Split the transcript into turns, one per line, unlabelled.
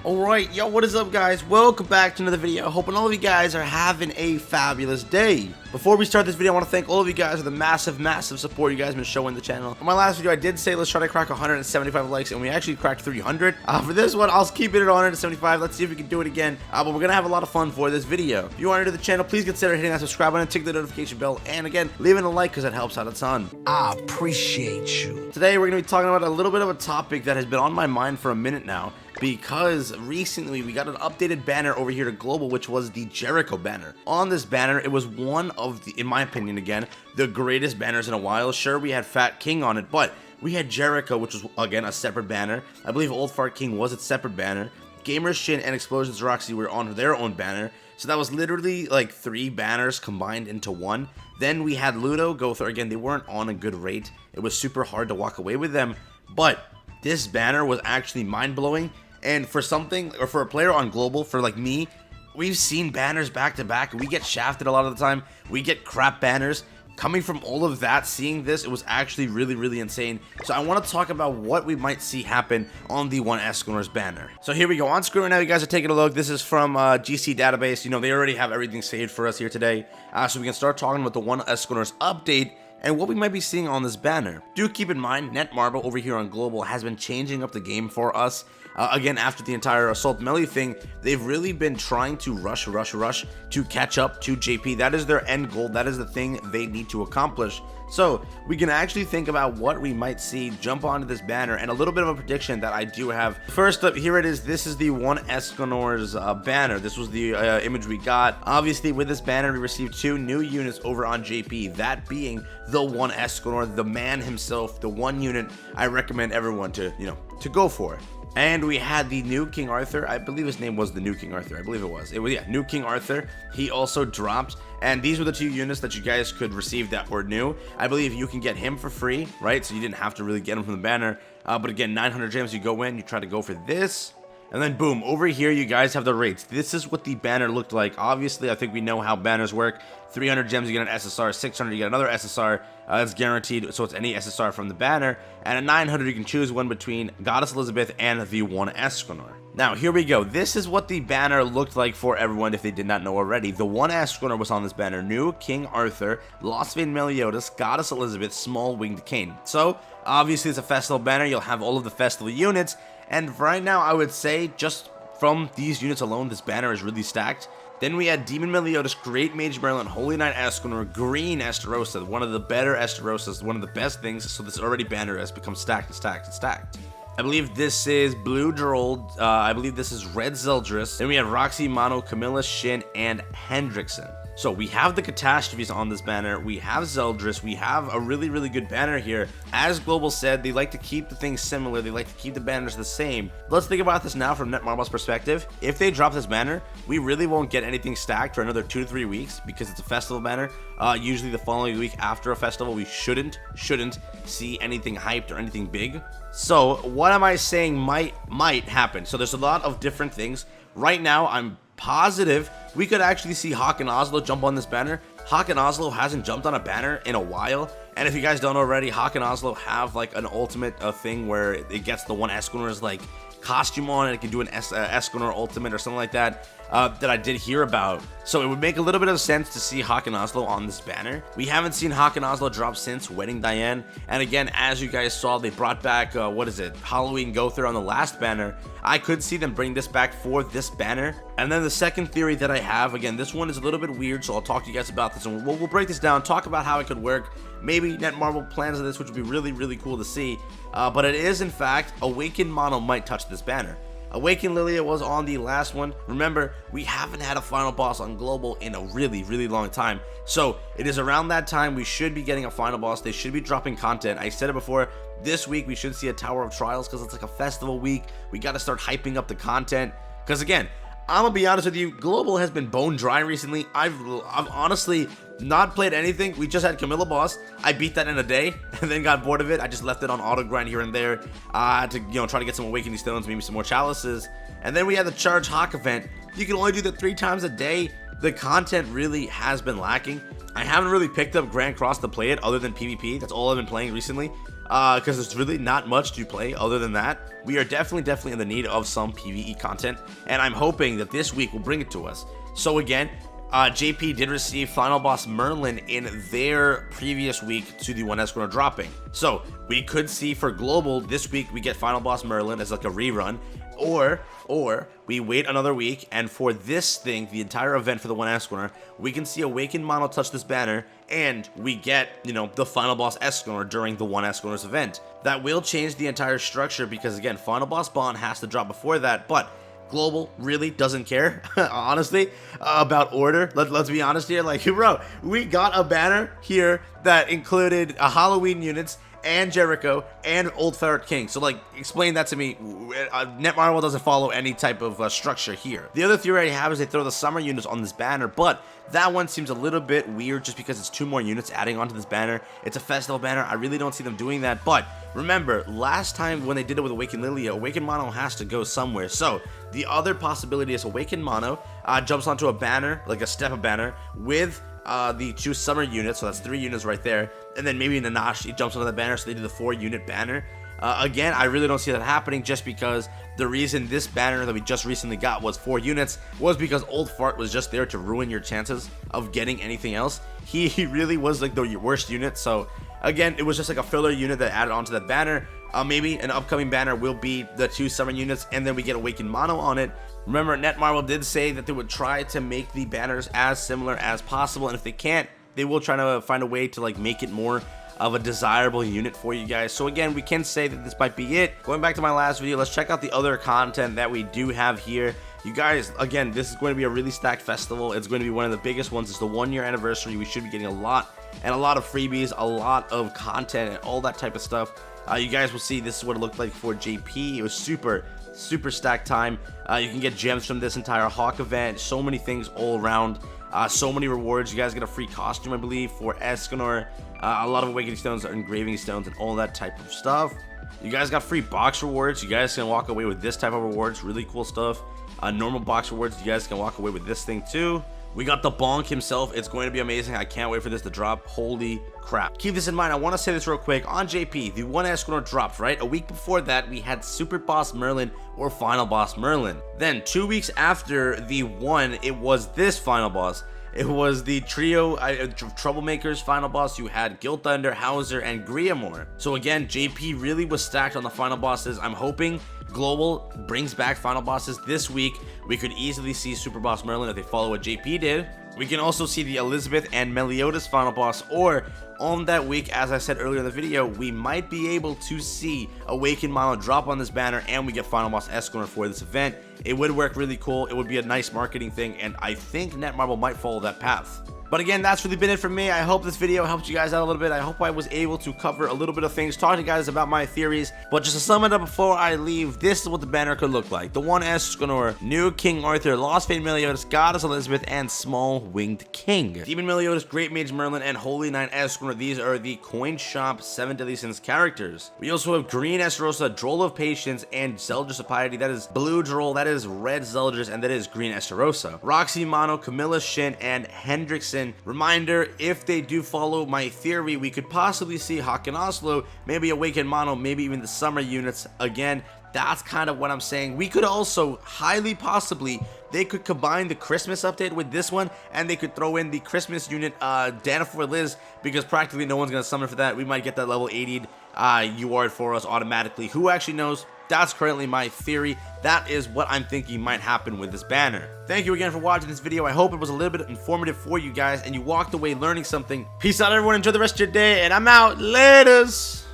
Alright, yo, what is up guys? Welcome back to another video. Hoping all of you guys are having a fabulous day. Before we start this video, I want to thank all of you guys for the massive support you guys have been showing the channel. On my last video, I did say let's try to crack 175 likes, and we actually cracked 300. For this one, I'll keep it at 175. Let's see if we can do it again. But we're gonna have a lot of fun for this video. If you are new to the channel, please consider hitting that subscribe button, tick the notification bell, and again, leaving a like because that helps out a ton.
I appreciate you.
Today, we're gonna be talking about a little bit of a topic that has been on my mind for a minute now, because recently we got an updated banner over here to global, which was the Jericho banner. On this banner, it was one of the, in my opinion again, the greatest banners in a while. Sure, we had Fat King on it, but we had Jericho, which was again a separate banner. I believe Old Fart King was its separate banner. Gamer Shin and Explosions Roxy were on their own banner. So that was literally like 3 banners combined into one. Then we had Ludo, Gother. Again, they weren't on a good rate. It was super hard to walk away with them. But this banner was actually mind-blowing. And for something, or for a player on global, for like me, we've seen banners back to back. We get shafted a lot of the time. We get crap banners. Coming from all of that, seeing this, it was actually really insane. So I want to talk about what we might see happen on the One Escanor's banner. So here we go. On screen right now, you guys are taking a look. This is from GC database. You know, they already have everything saved for us here today. So we can start talking about the One Escanor's update and what we might be seeing on this banner. Do keep in mind, NetMarble over here on global has been changing up the game for us. Again, after the entire Assault Melee thing, they've really been trying to rush to catch up to JP. That is their end goal. That is the thing they need to accomplish. So we can actually think about what we might see jump onto this banner and a little bit of a prediction that I do have. First up, here it is. This is the One Escanor's banner. This was the image we got. Obviously, with this banner, we received 2 new units over on JP, that being the One Escanor, the man himself, the one unit I recommend everyone to, to go for. And we had the new King Arthur. I believe his name was the new King Arthur. I believe it was. Yeah, new King Arthur. He also dropped. And these were the 2 units that you guys could receive that were new. I believe you can get him for free, right? So you didn't have to really get him from the banner. But again, 900 gems, you go in, you try to go for this. And then boom, over here you guys have the rates. This is what the banner looked like. Obviously, I think we know how banners work. 300 gems, you get an SSR. 600, you get another SSR. That's guaranteed, so it's any SSR from the banner. And at 900, you can choose one between Goddess Elizabeth and the One Escanor. Now, here we go. This is what the banner looked like for everyone if they did not know already. The One Escanor was on this banner. New King Arthur, LostVayne Meliodas, Goddess Elizabeth, Small Winged Cane. So, obviously, it's a festival banner. You'll have all of the festival units. And right now, I would say, just from these units alone, this banner is really stacked. Then we had Demon Meliodas, Great Mage Merlin, Holy Knight Escanor, Green Estarossa, one of the better Estarossas, one of the best things, so this already banner has become stacked. I believe this is Blue Drold, I believe this is Red Zeldris. Then we have Roxy, Mono, Camilla, Shin, and Hendrickson. So we have the catastrophes on this banner, we have Zeldris, we have a really good banner here. As Global said, they like to keep the things similar, they like to keep the banners the same. Let's think about this now from NetMarble's perspective. If they drop this banner, we really won't get anything stacked for another 2 to 3 weeks because it's a festival banner. Usually the following week after a festival, we shouldn't see anything hyped or anything big. So what am I saying might happen? So there's a lot of different things. Right now, I'm positive we could actually see Hawk and Oslo jump on this banner. Hawk and Oslo hasn't jumped on a banner in a while, and if you guys don't know already, Hawk and Oslo have like an ultimate thing where it gets the One Escanor's like costume on, and it can do an Escanor ultimate or something like that that I did hear about. So it would make a little bit of sense to see Hawk and Oslo on this banner. We haven't seen Hawk and Oslo drop since Wedding Diane, and again, as you guys saw, they brought back Halloween Gother on the last banner. I could see them bring this back for this banner. And then the second theory that I have, again, this one is a little bit weird, so I'll talk to you guys about this, and we'll break this down, talk about how it could work. Maybe NetMarble plans this, which would be really cool to see. But it is, in fact, Awakened Mono might touch this banner. Awakened Lilia was on the last one. Remember, we haven't had a final boss on global in a really long time. So it is around that time we should be getting a final boss. They should be dropping content. I said it before, this week we should see a Tower of Trials because it's like a festival week. We got to start hyping up the content. Because again, I'm gonna be honest with you, global has been bone dry recently. I've honestly not played anything. We just had Camilla boss. I beat that in a day and then got bored of it. I just left it on auto grind here and there to try to get some awakening stones, maybe some more chalices. And then we had the Charge Hawk event. You can only do that 3 times a day. The content really has been lacking. I haven't really picked up Grand Cross to play it other than PvP. That's all I've been playing recently. because there's really not much to play other than that. We are definitely in the need of some PvE content, and I'm hoping that this week will bring it to us. So again, JP did receive Final Boss Merlin in their previous week to the One Escanor dropping. So we could see for Global this week we get Final Boss Merlin as like a rerun, or we wait another week, and for this thing, the entire event for the One Escanor, we can see Awakened Mono touch this banner, and we get, you know, the Final Boss Escanor during the One Escanor's event. That will change the entire structure because, again, Final Boss Bond has to drop before that, but Global really doesn't care, honestly, about order. Let's be honest here. Like, bro, we got a banner here that included Halloween units and Jericho and Old Ferret King. So, like, explain that to me. NetMarble doesn't follow any type of structure here. The other theory I have is they throw the summer units on this banner, but that one seems a little bit weird just because it's 2 more units adding onto this banner. It's a festival banner. I really don't see them doing that, but remember, last time when they did it with Awakened Lilia, Awakened Mono has to go somewhere. So the other possibility is Awakened Mono jumps onto a banner, like a step-up banner, with the 2 summer units, so that's 3 units right there, and then maybe Nanashi jumps onto the banner, so they do the 4-unit banner. Again, I really don't see that happening just because the reason this banner that we just recently got was 4 units was because Old Fart was just there to ruin your chances of getting anything else. He really was like the worst unit, so again, it was just like a filler unit that added onto that banner. Maybe an upcoming banner will be the 2 summer units, and then we get Awakened Mono on it. Remember, NetMarble did say that they would try to make the banners as similar as possible, and if they can't, they will try to find a way to like make it more of a desirable unit for you guys. So again, we can say that this might be it. Going back to my last video, let's check out the other content that we do have here. You guys, again, this is going to be a really stacked festival. It's going to be one of the biggest ones. It's the 1-year anniversary. We should be getting a lot of freebies, a lot of content, and all that type of stuff. You guys will see this is what it looked like for JP. It was super stacked time. You can get gems from this entire Hawk event. So many things all around. So many rewards. You guys get a free costume, I believe, for Escanor. A lot of awakening stones, engraving stones, and all that type of stuff. You guys got free box rewards. You guys can walk away with this type of rewards. Really cool stuff. Normal box rewards. You guys can walk away with this thing too. We got the Bonk himself. It's going to be amazing. I can't wait for this to drop. Holy crap. Keep this in mind. I want to say this real quick. On JP, the One Escanor dropped, right? A week before that, we had Super Boss Merlin or Final Boss Merlin. Then 2 weeks after the one, it was this Final Boss. It was the trio Troublemakers Final Boss. You had Guild Thunder, Hauser, and Griamore. So again, JP really was stacked on the Final Bosses. I'm hoping Global brings back Final Bosses this week. We could easily see Super Boss Merlin if they follow what JP did. We can also see the Elizabeth and Meliodas Final Boss, or on that week, as I said earlier in the video, we might be able to see Awakened Mono drop on this banner, and we get Final Boss Escanor for this event. It would work really cool. It would be a nice marketing thing, and I think NetMarble might follow that path. But again, that's really been it for me. I hope this video helped you guys out a little bit. I hope I was able to cover a little bit of things, talk to you guys about my theories. But just to sum it up before I leave, this is what the banner could look like. The One Escanor, New King Arthur, LostVayne Meliodas, Goddess Elizabeth, and Small Winged King. Demon Meliodas, Great Mage Merlin, and Holy Knight Escanor. These are the Coin Shop 7 Deadly Sins characters. We also have Green Estarossa, Droll of Patience, and Zeldris of Piety. That is Blue Droll, that is Red Zeldris, and that is Green Estarossa. Roxy Mono, Camilla Shin, and Hendrickson. Reminder, if they do follow my theory, we could possibly see Hawk and Oslo, maybe Awakened Mono, maybe even the summer units. Again, that's kind of what I'm saying. We could also, highly possibly, they could combine the Christmas update with this one, and they could throw in the Christmas unit, Danafor Liz, because practically no one's going to summon for that. We might get that level 80'd UR for us automatically. Who actually knows? That's currently my theory. That is what I'm thinking might happen with this banner. Thank you again for watching this video. I hope it was a little bit informative for you guys, and you walked away learning something. Peace out, everyone. Enjoy the rest of your day, and I'm out. Laters.